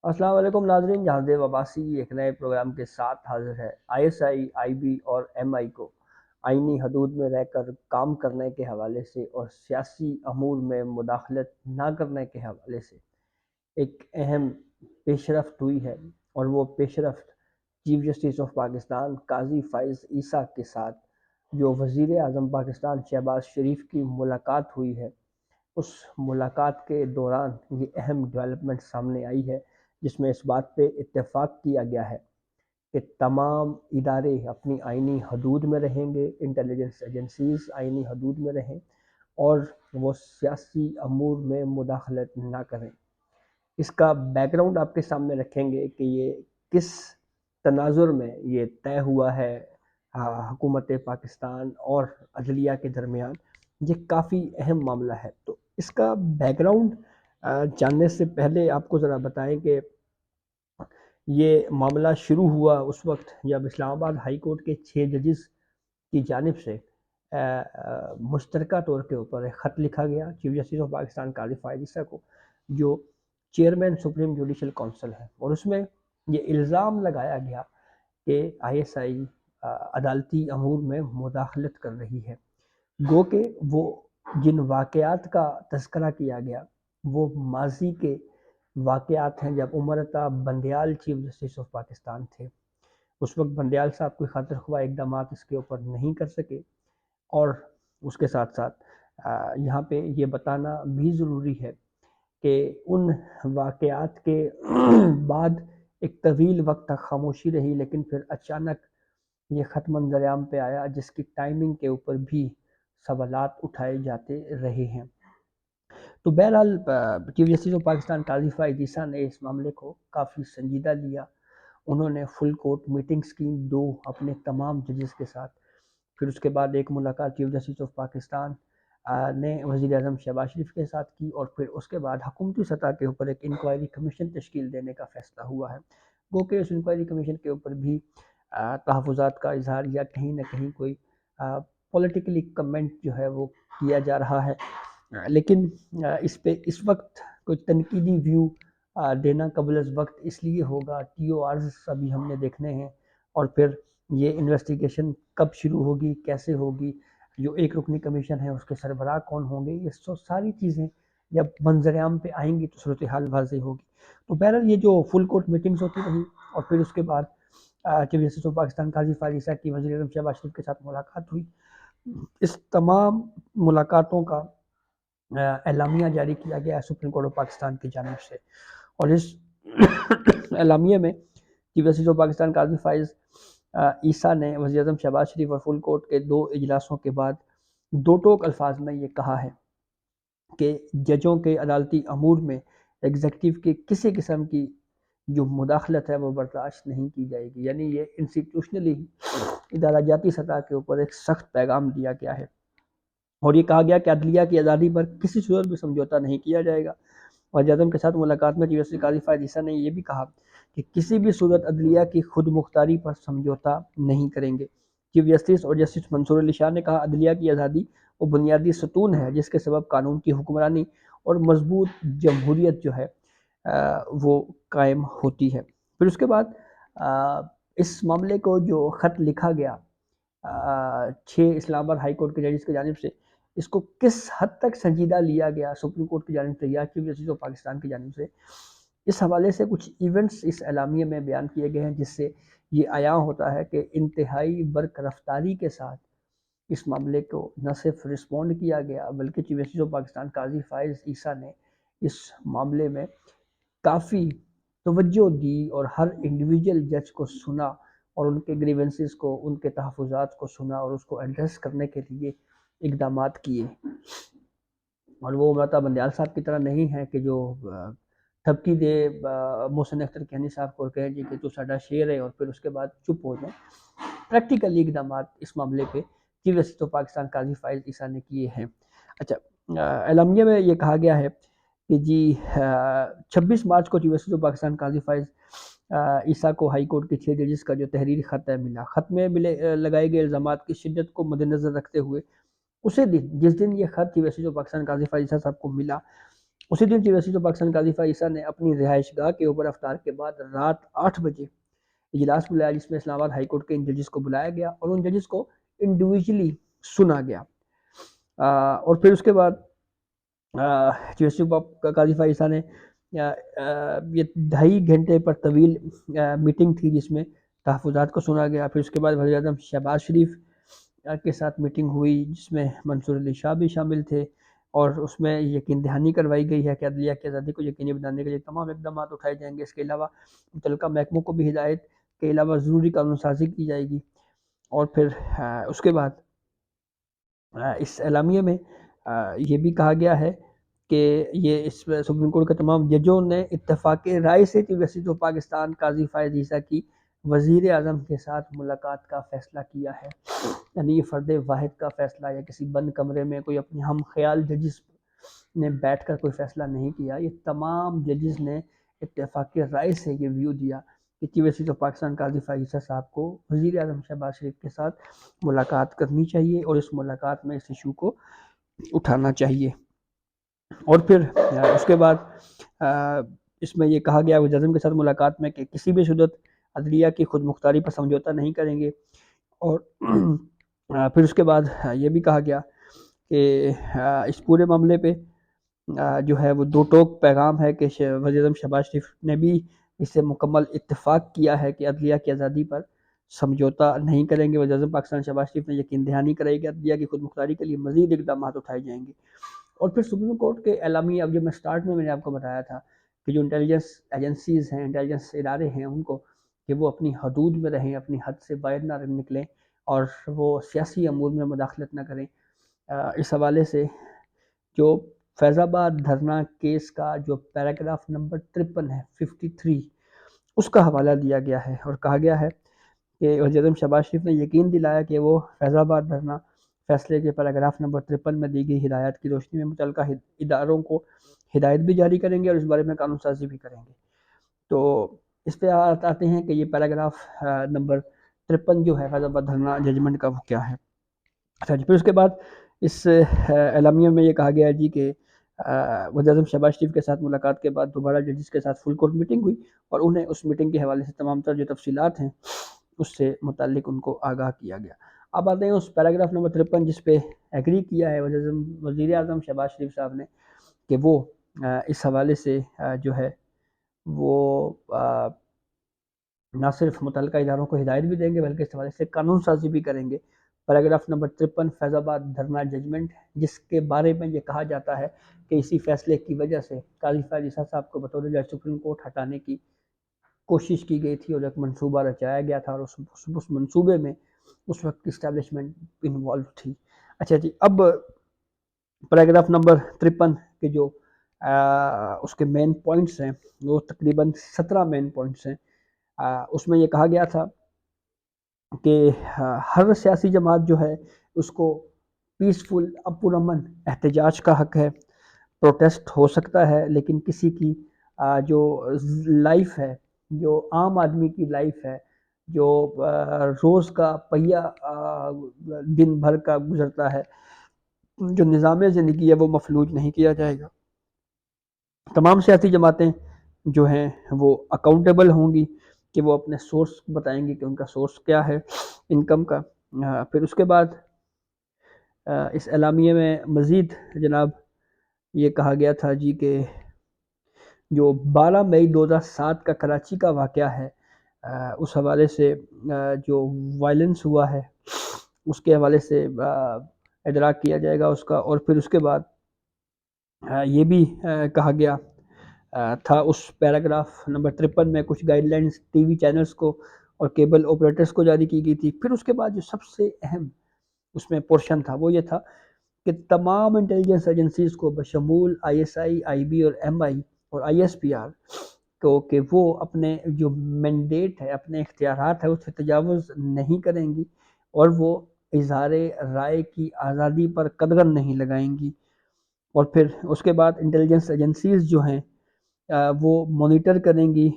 السلام علیکم ناظرین، جہاں عباسی ایک نئے پروگرام کے ساتھ حاضر ہے۔ I S I, I B اور ایم آئی کو آئینی حدود میں رہ کر کام کرنے کے حوالے سے اور سیاسی امور میں مداخلت نہ کرنے کے حوالے سے ایک اہم پیش رفت ہوئی ہے، اور وہ پیش رفت چیف جسٹس آف پاکستان قاضی فائز عیسیٰ کے ساتھ جو وزیر اعظم پاکستان شہباز شریف کی ملاقات ہوئی ہے، اس ملاقات کے دوران یہ اہم ڈیولپمنٹ سامنے آئی ہے، جس میں اس بات پہ اتفاق کیا گیا ہے کہ تمام ادارے اپنی آئینی حدود میں رہیں گے، انٹیلیجنس ایجنسیز آئینی حدود میں رہیں، اور وہ سیاسی امور میں مداخلت نہ کریں۔ اس کا بیک گراؤنڈ آپ کے سامنے رکھیں گے کہ یہ کس تناظر میں یہ طے ہوا ہے حکومت پاکستان اور عدلیہ کے درمیان۔ یہ کافی اہم معاملہ ہے، تو اس کا بیک گراؤنڈ جاننے سے پہلے آپ کو ذرا بتائیں کہ یہ معاملہ شروع ہوا اس وقت جب اسلام آباد ہائی کورٹ کے 6 ججز کی جانب سے مشترکہ طور کے اوپر ایک خط لکھا گیا چیف جسٹس آف پاکستان قاضی فائز عیسیٰ کو، جو چیئرمین سپریم جوڈیشل کونسل ہے، اور اس میں یہ الزام لگایا گیا کہ آئی ایس آئی عدالتی امور میں مداخلت کر رہی ہے۔ گو کہ وہ جن واقعات کا تذکرہ کیا گیا وہ ماضی کے واقعات ہیں، جب Umar Ata Bandial chief justice of Pakistan تھے۔ اس وقت بندیال صاحب کوئی خاطر خواہ اقدامات اس کے اوپر نہیں کر سکے، اور اس کے ساتھ ساتھ یہاں پہ یہ بتانا بھی ضروری ہے کہ ان واقعات کے بعد ایک طویل وقت تک خاموشی رہی، لیکن پھر اچانک یہ خط منظر عام پہ آیا، جس کی ٹائمنگ کے اوپر بھی سوالات اٹھائے جاتے رہے ہیں۔ تو بہرحال چیف جسٹس آف پاکستان قاضی فائز عیسیٰ نے اس معاملے کو کافی سنجیدہ لیا۔ انہوں نے فل کورٹ میٹنگز کی، 2 اپنے تمام ججز کے ساتھ، پھر اس کے بعد ایک ملاقات چیف جسٹس آف پاکستان نے وزیر اعظم شہباز شریف کے ساتھ کی، اور پھر اس کے بعد حکومتی سطح کے اوپر ایک انکوائری کمیشن تشکیل دینے کا فیصلہ ہوا ہے۔ گو کہ اس انکوائری کمیشن کے اوپر بھی تحفظات کا اظہار یا کہیں نہ کہیں کوئی پولیٹیکلی کمنٹ جو ہے وہ کیا جا رہا ہے، لیکن اس پہ اس وقت کوئی تنقیدی ویو دینا قبل از وقت اس لیے ہوگا، ٹی او آرز ابھی ہم نے دیکھنے ہیں، اور پھر یہ انویسٹیگیشن کب شروع ہوگی، کیسے ہوگی، جو ایک رکنی کمیشن ہے اس کے سربراہ کون ہوں گے، یہ ساری چیزیں جب منظر عام پہ آئیں گی تو صورتحال واضح ہوگی۔ تو بہرحال یہ جو فل کورٹ میٹنگز ہوتی رہی، اور پھر اس کے بعد چیف جسٹس آف پاکستان قاضی فائز عیسیٰ کی وزیر اعظم شہباز شریف کے ساتھ ملاقات ہوئی۔ اس تمام ملاقاتوں کا اعلامیہ جاری کیا گیا سپریم کورٹ آف پاکستان کی جانب سے، اور اس اعلامیے میں چیف جسٹس آف پاکستان قاضی فائز عیسیٰ نے وزیر اعظم شہباز شریف اور فل کورٹ کے 2 اجلاسوں کے بعد 2 ٹوک الفاظ میں یہ کہا ہے کہ ججوں کے عدالتی امور میں ایگزیکٹو کی کسی قسم کی جو مداخلت ہے وہ برداشت نہیں کی جائے گی، یعنی یہ انسٹیٹیوشنلی ادارہ جاتی سطح کے اوپر ایک سخت پیغام دیا گیا ہے، اور یہ کہا گیا کہ عدلیہ کی آزادی پر کسی صورت بھی سمجھوتا نہیں کیا جائے گا۔ وزیر اعظم کے ساتھ ملاقات میں چیف جسٹس قاضی فائز عیسیٰ نے یہ بھی کہا کہ کسی بھی صورت عدلیہ کی خود مختاری پر سمجھوتا نہیں کریں گے۔ چیف جسٹس اور جسٹس منصور علی شاہ نے کہا عدلیہ کی آزادی وہ بنیادی ستون ہے جس کے سبب قانون کی حکمرانی اور مضبوط جمہوریت جو ہے وہ قائم ہوتی ہے۔ پھر اس کے بعد اس معاملے کو جو خط لکھا گیا 6 اسلام آباد ہائی کورٹ کے ججز کی جانب سے، اس کو کس حد تک سنجیدہ لیا گیا سپریم کورٹ کی جانب سے یا چیف جسٹس آف پاکستان کی جانب سے، اس حوالے سے کچھ ایونٹس اس اعلامیے میں بیان کیے گئے ہیں، جس سے یہ عیاں ہوتا ہے کہ انتہائی برق رفتاری کے ساتھ اس معاملے کو نہ صرف رسپونڈ کیا گیا، بلکہ چیف جسٹس آف پاکستان قاضی فائز عیسیٰ نے اس معاملے میں کافی توجہ دی، اور ہر انڈیویجول جج کو سنا، اور ان کے گریونسز کو، ان کے تحفظات کو سنا، اور اس کو ایڈریس کرنے کے لیے اقدامات کیے۔ اور وہ عمرتا بندیال صاحب کی طرح نہیں ہے کہ جو تھپکی دے محسن اختر کینی صاحب کو کہے جی کہ تو ساڈا شیر ہے، اور پھر اس کے بعد چپ ہو جائیں۔ پریکٹیکلی اقدامات اس معاملے پہ چیف جسٹس آف پاکستان قاضی فائز عیسیٰ نے کیے ہیں۔ اچھا، اعلامیہ میں یہ کہا گیا ہے کہ جی 26 مارچ کو چیف جسٹس آف پاکستان قاضی فائز عیسیٰ کو ہائی کورٹ کے 6 ججز کا جو تحریری خط ہے ملا، خط میں لگائے گئے الزامات کی شدت کو مد نظر رکھتے ہوئے اسی دن جس دن یہ خط چیف جسٹس آف پاکستان قاضی فائز عیسیٰ صاحب کو ملا، اسی دن چیف جسٹس آف پاکستان قاضی فائز عیسیٰ نے اپنی رہائش گاہ کے اوپر افطار کے بعد رات 8 بجے اجلاس بلایا، جس میں اسلام آباد ہائی کورٹ کے ان ججز کو بلایا گیا اور ان ججز کو انڈیویجلی سنا گیا۔ اور پھر اس کے بعد چیف جسٹس قاضی فائز عیسیٰ نے یہ 2.5 گھنٹے پر طویل میٹنگ تھی، جس میں تحفظات کو سنا گیا۔ پھر اس کے بعد وزیر اعظم شہباز شریف کے ساتھ میٹنگ ہوئی، جس میں منصور علی شاہ بھی شامل تھے، اور اس میں یقین دہانی کروائی گئی ہے کہ عدلیہ کی آزادی کو یقینی بنانے کے لیے تمام اقدامات اٹھائے جائیں گے۔ اس کے علاوہ متعلقہ محکموں کو بھی ہدایت کے علاوہ ضروری قانون سازی کی جائے گی۔ اور پھر اس کے بعد اس اعلامیے میں یہ بھی کہا گیا ہے کہ یہ اس سپریم کورٹ کے تمام ججوں نے اتفاق رائے سے چیف جسٹس آف پاکستان قاضی فائز عیسیٰ کی وزیر اعظم کے ساتھ ملاقات کا فیصلہ کیا ہے۔ یعنی یہ فرد واحد کا فیصلہ یا کسی بند کمرے میں کوئی اپنے ہم خیال ججز نے بیٹھ کر کوئی فیصلہ نہیں کیا، یہ تمام ججز نے اتفاق رائے سے یہ ویو دیا کہ چیف جسٹس آف پاکستان قاضی فائز عیسیٰ صاحب کو وزیر اعظم شہباز شریف کے ساتھ ملاقات کرنی چاہیے اور اس ملاقات میں اس ایشو کو اٹھانا چاہیے۔ اور پھر اس کے بعد اس میں یہ کہا گیا وزیر اعظم کے ساتھ ملاقات میں کہ کسی بھی صورت عدلیہ کی خود مختاری پر سمجھوتہ نہیں کریں گے۔ اور پھر اس کے بعد یہ بھی کہا گیا کہ اس پورے معاملے پہ جو ہے وہ دو ٹوک پیغام ہے کہ وزیر اعظم شہباز شریف نے بھی اس سے مکمل اتفاق کیا ہے کہ عدلیہ کی آزادی پر سمجھوتہ نہیں کریں گے۔ وزیر اعظم پاکستان شہباز شریف نے یقین دہانی کرائی کہ عدلیہ کی خود مختاری کے لیے مزید اقدامات اٹھائے جائیں گے۔ اور پھر سپریم کورٹ کے اعلامیہ، اب جو میں سٹارٹ میں نے آپ کو بتایا تھا کہ جو انٹیلیجنس ایجنسیز ہیں، انٹیلیجنس ادارے ہیں، ان کو کہ وہ اپنی حدود میں رہیں، اپنی حد سے باہر نہ نکلیں اور وہ سیاسی امور میں مداخلت نہ کریں۔ اس حوالے سے جو فیض آباد دھرنا کیس کا جو پیراگراف نمبر 53 ہے 53، اس کا حوالہ دیا گیا ہے اور کہا گیا ہے کہ وزیر اعظم شہباز شریف نے یقین دلایا کہ وہ فیض آباد دھرنا فیصلے کے پیراگراف نمبر 53 میں دی گئی ہدایات کی روشنی میں متعلقہ اداروں کو ہدایت بھی جاری کریں گے اور اس بارے میں قانون سازی بھی کریں گے۔ تو اس پہ آتے ہیں کہ یہ پیراگراف نمبر 53 جو ہے فیض آباد دھرنا ججمنٹ کا وہ کیا ہے۔ اچھا جی، پھر اس کے بعد اس اعلامیہ میں یہ کہا گیا جی کہ وزیر اعظم شہباز شریف کے ساتھ ملاقات کے بعد دوبارہ ججز کے ساتھ فل کورٹ میٹنگ ہوئی اور انہیں اس میٹنگ کے حوالے سے تمام تر جو تفصیلات ہیں اس سے متعلق ان کو آگاہ کیا گیا۔ اب آتے ہیں اس پیراگراف نمبر 53 جس پہ ایگری کیا ہے وزیر اعظم شہباز شریف صاحب نے کہ وہ اس حوالے سے جو ہے وہ نہ صرف متعلقہ اداروں کو ہدایت بھی دیں گے بلکہ اس حوالے سے قانون سازی بھی کریں گے۔ پیراگراف نمبر 53 فیض آباد دھرنا ججمنٹ، جس کے بارے میں یہ کہا جاتا ہے کہ اسی فیصلے کی وجہ سے قاضی فائز عیسیٰ صاحب کو بطور جج سپریم کورٹ ہٹانے کی کوشش کی گئی تھی اور ایک منصوبہ رچایا گیا تھا اور اس منصوبے میں اس وقت اسٹیبلشمنٹ انوالو تھی۔ اچھا جی، اب پیراگراف نمبر 53 کے جو اس کے مین پوائنٹس ہیں وہ تقریباً 17 مین پوائنٹس ہیں۔ اس میں یہ کہا گیا تھا کہ ہر سیاسی جماعت جو ہے اس کو پیسفل پرامن احتجاج کا حق ہے، پروٹیسٹ ہو سکتا ہے، لیکن کسی کی جو لائف ہے، جو عام آدمی کی لائف ہے، جو روز کا پہیہ دن بھر کا گزرتا ہے، جو نظام زندگی ہے وہ مفلوج نہیں کیا جائے گا۔ تمام سیاسی جماعتیں جو ہیں وہ اکاؤنٹیبل ہوں گی کہ وہ اپنے سورس بتائیں گی کہ ان کا سورس کیا ہے انکم کا۔ پھر اس کے بعد اس اعلامیے میں مزید جناب یہ کہا گیا تھا جی کہ جو 12 مئی 2007 کا کراچی کا واقعہ ہے، اس حوالے سے جو وائلنس ہوا ہے اس کے حوالے سے ادراک کیا جائے گا اس کا۔ اور پھر اس کے بعد یہ بھی کہا گیا تھا اس پیراگراف نمبر 53 میں کچھ guide lines T V channels کو اور کیبل آپریٹرز کو جاری کی گئی تھی۔ پھر اس کے بعد جو سب سے اہم اس میں پورشن تھا وہ یہ تھا کہ تمام انٹیلیجنس ایجنسیز کو بشمول I S I, I B اور ایم آئی اور آئی ایس پی آر کو کہ وہ اپنے جو مینڈیٹ ہے، اپنے اختیارات ہے، اس سے تجاوز نہیں کریں گی اور وہ اظہار رائے کی آزادی پر قدغن نہیں لگائیں گی۔ اور پھر اس کے بعد انٹیلیجنس ایجنسیز جو ہیں وہ مانیٹر کریں گی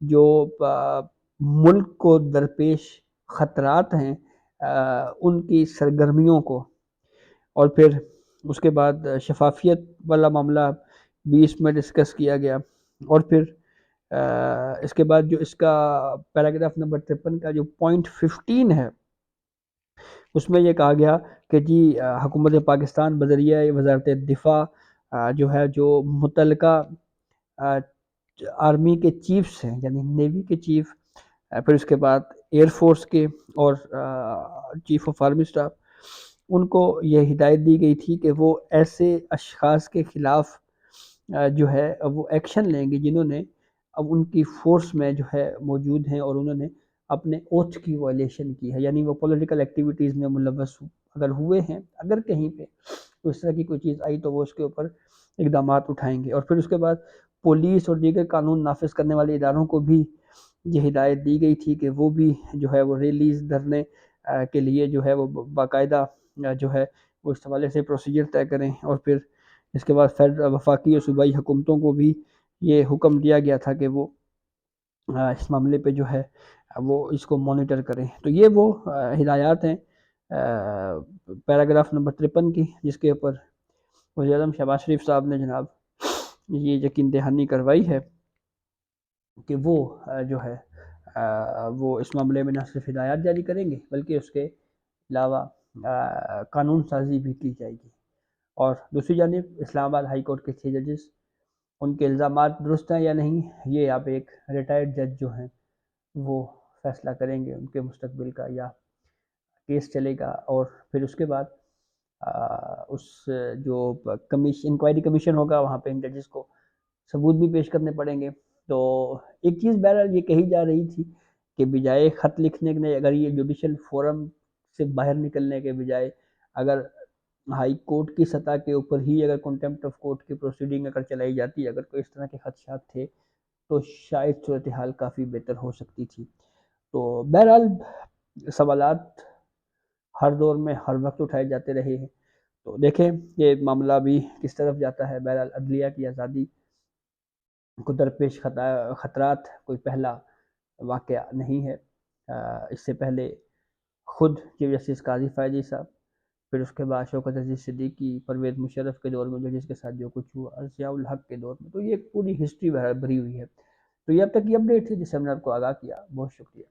جو ملک کو درپیش خطرات ہیں ان کی سرگرمیوں کو۔ اور پھر اس کے بعد شفافیت والا معاملہ بھی اس میں ڈسکس کیا گیا، اور پھر اس کے بعد جو اس کا پیراگراف نمبر 53 کا جو پوائنٹ 15 ہے، اس میں یہ کہا گیا کہ جی حکومت پاکستان بذریعہ وزارت دفاع جو ہے جو متعلقہ آرمی کے چیفز ہیں، یعنی نیوی کے چیف، پھر اس کے بعد ایئر فورس کے اور چیف آف آرمی اسٹاف، ان کو یہ ہدایت دی گئی تھی کہ وہ ایسے اشخاص کے خلاف جو ہے وہ ایکشن لیں گے جنہوں نے اب ان کی فورس میں جو ہے موجود ہیں اور انہوں نے اپنے اوتھ کی وائلیشن کی ہے، یعنی وہ پولیٹیکل ایکٹیویٹیز میں ملوث اگر ہوئے ہیں، اگر کہیں پہ اس طرح کی کوئی چیز آئی تو وہ اس کے اوپر اقدامات اٹھائیں گے۔ اور پھر اس کے بعد پولیس اور دیگر قانون نافذ کرنے والے اداروں کو بھی یہ ہدایت دی گئی تھی کہ وہ بھی جو ہے وہ ریلیز دھرنے کے لیے جو ہے وہ باقاعدہ جو ہے وہ اس حوالے سے پروسیجر طے کریں، اور پھر اس کے بعد وفاقی اور صوبائی حکومتوں کو بھی یہ حکم دیا گیا تھا کہ وہ اس معاملے پہ جو ہے وہ اس کو مانیٹر کریں۔ تو یہ وہ ہدایات ہیں پیراگراف نمبر 53 کی، جس کے اوپر وزیر اعظم شہباز شریف صاحب نے جناب یہ یقین دہانی کروائی ہے کہ وہ جو ہے وہ اس معاملے میں نہ صرف ہدایات جاری کریں گے بلکہ اس کے علاوہ قانون سازی بھی کی جائے گی۔ اور دوسری جانب اسلام آباد ہائی کورٹ کے 6 ججز، ان کے الزامات درست ہیں یا نہیں، یہ اب ایک ریٹائرڈ جج جو ہیں وہ فیصلہ کریں گے ان کے مستقبل کا، یا کیس چلے گا۔ اور پھر اس کے بعد اس جو انکوائری کمیشن ہوگا وہاں پہ ان ججز کو ثبوت بھی پیش کرنے پڑیں گے۔ تو ایک چیز بہرحال یہ کہی جا رہی تھی کہ بجائے خط لکھنے کے، اگر یہ جوڈیشل فورم سے باہر نکلنے کے بجائے اگر ہائی کورٹ کی سطح کے اوپر ہی اگر کنٹمپٹ آف کورٹ کی پروسیڈنگ اگر چلائی جاتی، اگر کوئی اس طرح کے خدشات تھے تو شاید صورتحال کافی بہتر ہو سکتی تھی۔ تو بہرحال سوالات ہر دور میں ہر وقت اٹھائے جاتے رہے ہیں، تو دیکھیں یہ معاملہ بھی کس طرف جاتا ہے۔ بہرحال عدلیہ کی آزادی کو درپیش خطرات کوئی پہلا واقعہ نہیں ہے۔ اس سے پہلے خود چیف جسٹس قاضی فائزی صاحب، پھر اس کے بعد شوکت عزیز صدیقی، پرویز مشرف کے دور میں جو جس کے ساتھ جو کچھ ہوا، ضیاء الحق کے دور میں، تو یہ پوری ہسٹری بھری ہوئی ہے۔ تو یہ اب تک یہ اپڈیٹ تھی جس سے ہم نے آپ کو آگاہ کیا۔ بہت شکریہ۔